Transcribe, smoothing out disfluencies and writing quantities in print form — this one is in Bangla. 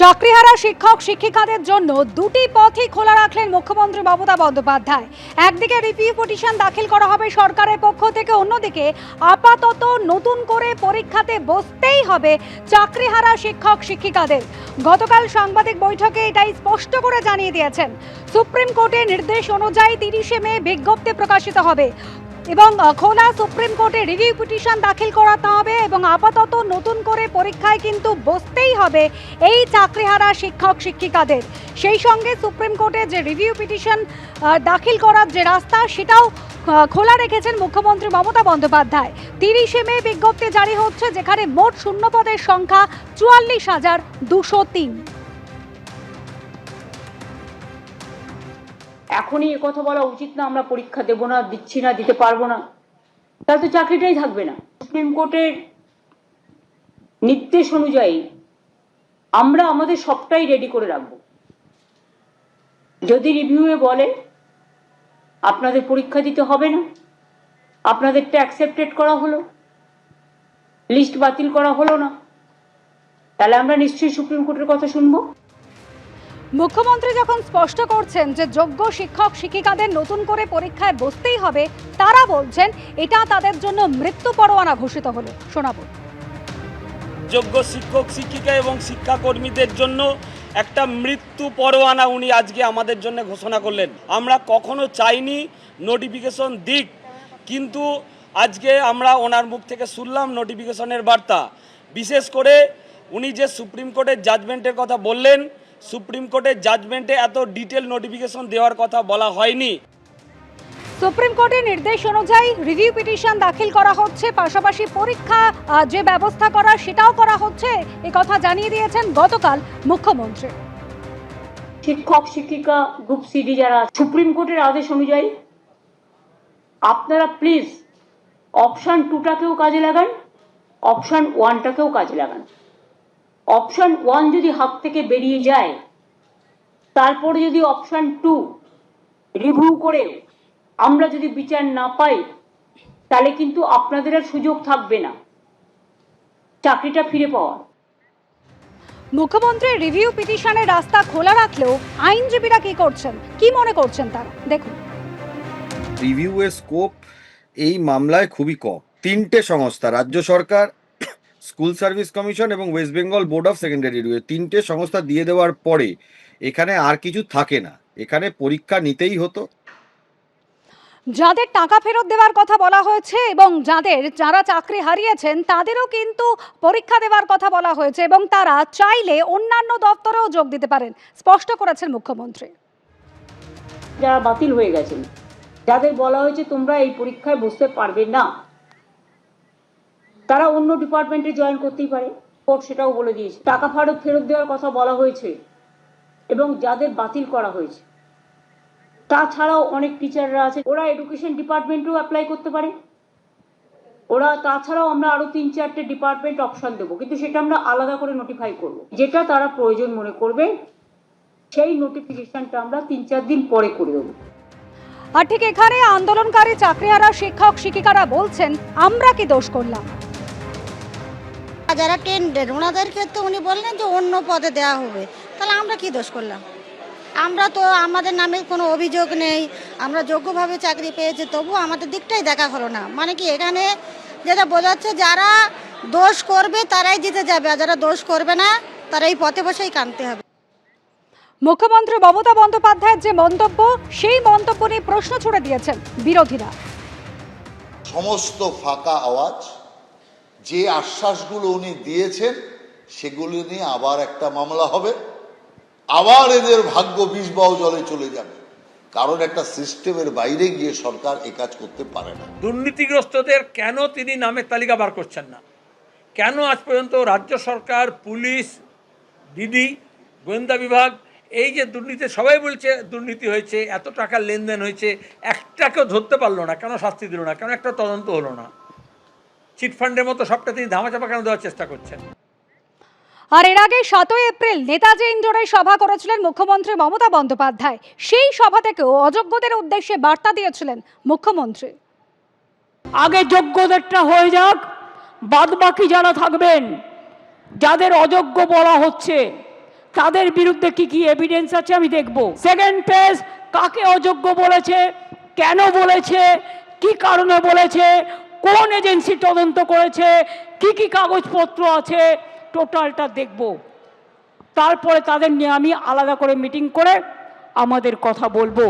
চাকরিহারা শিক্ষক শিক্ষিকাদের জন্য দুটি পথই খোলা রাখলেন মুখ্যমন্ত্রী মমতা বন্দ্যোপাধ্যায়। একদিকে রিভিউ পিটিশন দাখিল করা হবে সরকারের পক্ষ থেকে, অন্যদিকে আপাতত নতুন করে পরীক্ষাতে বসতেই হবে চাকরিহারা শিক্ষক শিক্ষিকাদের। গতকাল সাংবাদিক বৈঠকে এটাই স্পষ্ট করে জানিয়ে দিয়েছেন সুপ্রিম কোর্টের নির্দেশ অনুযায়ী 30শে মে বিজ্ঞপ্তি প্রকাশিত হবে এবং খোলা সুপ্রিম কোর্টে রিভিউ পিটিশন দাখিল করাতে হবে এবং আপাতত নতুন করে পরীক্ষায় কিন্তু বসতেই হবে এই চাকরিহারা শিক্ষক শিক্ষিকাদের। সেই সঙ্গে সুপ্রিম কোর্টে যে রিভিউ পিটিশন দাখিল করার যে রাস্তা সেটাও খোলা রেখেছেন মুখ্যমন্ত্রী মমতা বন্দ্যোপাধ্যায়। 30শে মে বিজ্ঞপ্তি জারি হচ্ছে, যেখানে মোট শূন্য পদের সংখ্যা 44,203। এখনই কথা বলা উচিত না আমরা পরীক্ষা দেব না, দিচ্ছি না, দিতে পারবো না, তাহলে তো চাকরিটাই থাকবে না। সুপ্রিম কোর্টের নির্দেশ অনুযায়ী আমরা আমাদের সবটাই রেডি করে রাখবো। যদি রিভিউয়ে বলে আপনাদের পরীক্ষা দিতে হবে না, আপনাদেরটা অ্যাকসেপ্টেড করা হলো, লিস্ট বাতিল করা হলো না, তাহলে আমরা নিশ্চয়ই সুপ্রিম কোর্টের কথা শুনবো। মুখ্যমন্ত্রী যখন স্পষ্ট করছেন যে যোগ্য শিক্ষক শিক্ষিকাদের নতুন করে পরীক্ষায় বসতেই হবে, তারা বলছেন এটা তাদের জন্য মৃত্যু পরোয়ানা ঘোষিত হলো। শোনাবো। যোগ্য শিক্ষক শিক্ষিকা এবং শিক্ষাকর্মীদের জন্য একটা মৃত্যু পরোয়ানা উনি আজকে আমাদের জন্য ঘোষণা করলেন। আমরা কখনো চাইনি নোটিফিকেশন দিক, কিন্তু আজকে আমরা ওনার মুখ থেকে শুনলাম নোটিফিকেশনের বার্তা। বিশেষ করে উনি যে সুপ্রিম কোর্টের জাজমেন্টের কথা বললেন, সুপ্রিম কোর্টের জাজমেন্টে এত ডিটেল নোটিফিকেশন দেওয়ার কথা বলা হয়নি। সুপ্রিম কোর্টের নির্দেশ অনুযায়ী রিভিউ পিটিশন দাখিল করা হচ্ছে, পাশাপাশি পরীক্ষা যে ব্যবস্থা করা সেটাও করা হচ্ছে, এই কথা জানিয়ে দিয়েছেন গতকাল মুখ্যমন্ত্রী। শিক্ষক শিক্ষিকা গ্রুপ সিডি যারা সুপ্রিম কোর্টের আদেশ অনুযায়ী আপনারা প্লিজ অপশন 2টাকেও কাজে লাগান, অপশন 1টাকেও কাজে লাগান। অপশন 1 যদি হাত থেকে বেরিয়ে যায়, তারপরে যদি অপশন 2 রিভিউ করে আমরা যদি বিচার না পাই, তাহলে কিন্তু আপনাদের আর সুযোগ থাকবে না চাকরিটা ফিরে পাওয়ার। মুখ্যমন্ত্রী রিভিউ পিটিশনের রাস্তা খোলা রাখলেও আইনজীবীরা কি করছেন, কি মনে করছেন তারা, দেখুন। রিভিউ এর স্কোপ এই মামলায় খুবই কম। 3টে সংস্থা, রাজ্য সরকার, স্কুল সার্ভিস কমিশন এবং West Bengal board of secondary education, 3টে সংস্থা দিয়ে দেওয়ার পরে এখানে আর কিছু থাকে না। এখানে পরীক্ষা নিতেই হতো। যাদের টাকা ফেরত দেওয়ার কথা বলা হয়েছে এবং যারা চাকরি হারিয়েছেন তাদেরও কিন্তু পরীক্ষা দেওয়ার কথা বলা হয়েছে এবং তারা চাইলে অন্যান্য দপ্তরেও যোগ দিতে পারেন, স্পষ্ট করেছেন মুখ্যমন্ত্রী। যারা বাতিল হয়ে গেছেন, যাদের বলা হয়েছে তোমরা এই পরীক্ষায় বসতে পারবে না, তারা অন্য ডিপার্টমেন্টে জয়েন করতেই পারে। কোর্ট সেটাও বলে দিয়েছে। টাকা ফেরত দেওয়ার কথা বলা হয়েছে এবং যাদের বাতিল করা হয়েছে, তাছাড়াও অনেক টিচাররা আছে, ওরা এডুকেশন ডিপার্টমেন্টেও অ্যাপ্লাই করতে পারে। ওরা তাছাড়াও আমরা আরো 3-4টে ডিপার্টমেন্ট অপশন দেবো, কিন্তু সেটা আমরা আলাদা করে নোটিফাই করব। যেটা তারা প্রয়োজন মনে করবে সেই নোটিফিকেশনটা আমরা 3-4 দিন পরে করে দেবো। আর ঠিক এখানে আন্দোলনকারী চাকরিহারা শিক্ষক শিক্ষিকারা বলছেন, আমরা কি দোষ করলাম? যারা টেন্ডার ওনাদের ক্ষেত্রে উনি বললেন যে অন্য পদে দেওয়া হবে, তাহলে আমরা কি দোষ করলাম? আমরা তো আমাদের নামে কোনো অভিযোগ নেই, আমরা যোগ্যভাবে চাকরি পেয়েছি, তবু আমাদের দিকটাই দেখা হলো না। মানে কি এখানে যেটা বোঝাচ্ছে, যারা দোষ করবে তারাই জিতে যাবে, আর যারা দোষ করবে না তারা এই পথে বসেই কাঁদতে হবে। মুখ্যমন্ত্রী মমতা বন্দ্যোপাধ্যায়ের যে মন্তব্য, সেই মন্তব্য নিয়ে প্রশ্ন ছুড়ে দিয়েছেন বিরোধীরা। সমস্ত ফাঁকা আওয়াজ, যে আশ্বাসগুলো উনি দিয়েছেন সেগুলো নিয়ে আবার একটা মামলা হবে, আবার এদের ভাগ্য বিষবাও জলে চলে যাবে, কারণ একটা সিস্টেমের বাইরে গিয়ে সরকার এ কাজ করতে পারে না। দুর্নীতিগ্রস্তদের কেন তিনি নামের তালিকা বার করছেন না? কেন আজ পর্যন্ত রাজ্য সরকার, পুলিশ, ডিডি, গোয়েন্দা বিভাগ, এই যে দুর্নীতি, সবাই বলছে দুর্নীতি হয়েছে, এত টাকার লেনদেন হয়েছে, একটাকেও ধরতে পারলো না, কেন শাস্তি দিল না, কেন একটা তদন্ত হলো না? চিটফান্ডের মতো সবটা তিনি ধামাচাপা কেন দেওয়ার চেষ্টা করছেন? আর এর আগে 7ই এপ্রিল নেতাজি ইন্ডোরে সভা করেছিলেন মুখ্যমন্ত্রী মমতা বন্দ্যোপাধ্যায়। সেই সভা থেকেও অযোগ্যদের উদ্দেশ্যে বার্তা দিয়েছিলেন মুখ্যমন্ত্রী। আগে যোগ্যদেরটা হয়ে যাক, বাদ বাকি যারা থাকবেন, যাদের অযোগ্য বলা হচ্ছে তাদের বিরুদ্ধে কি কি এভিডেন্স আছে আমি দেখব। সেকেন্ড ফেজ, কাকে অযোগ্য বলেছে, কেন বলেছে, কি কারণে বলেছে, কোন এজেন্সি তদন্ত করেছে, কি কি কাগজপত্র আছে, টোটালটা দেখব। তারপরে তাদের নিয়ে আমি আলাদা করে মিটিং করে আমাদের কথা বলবো।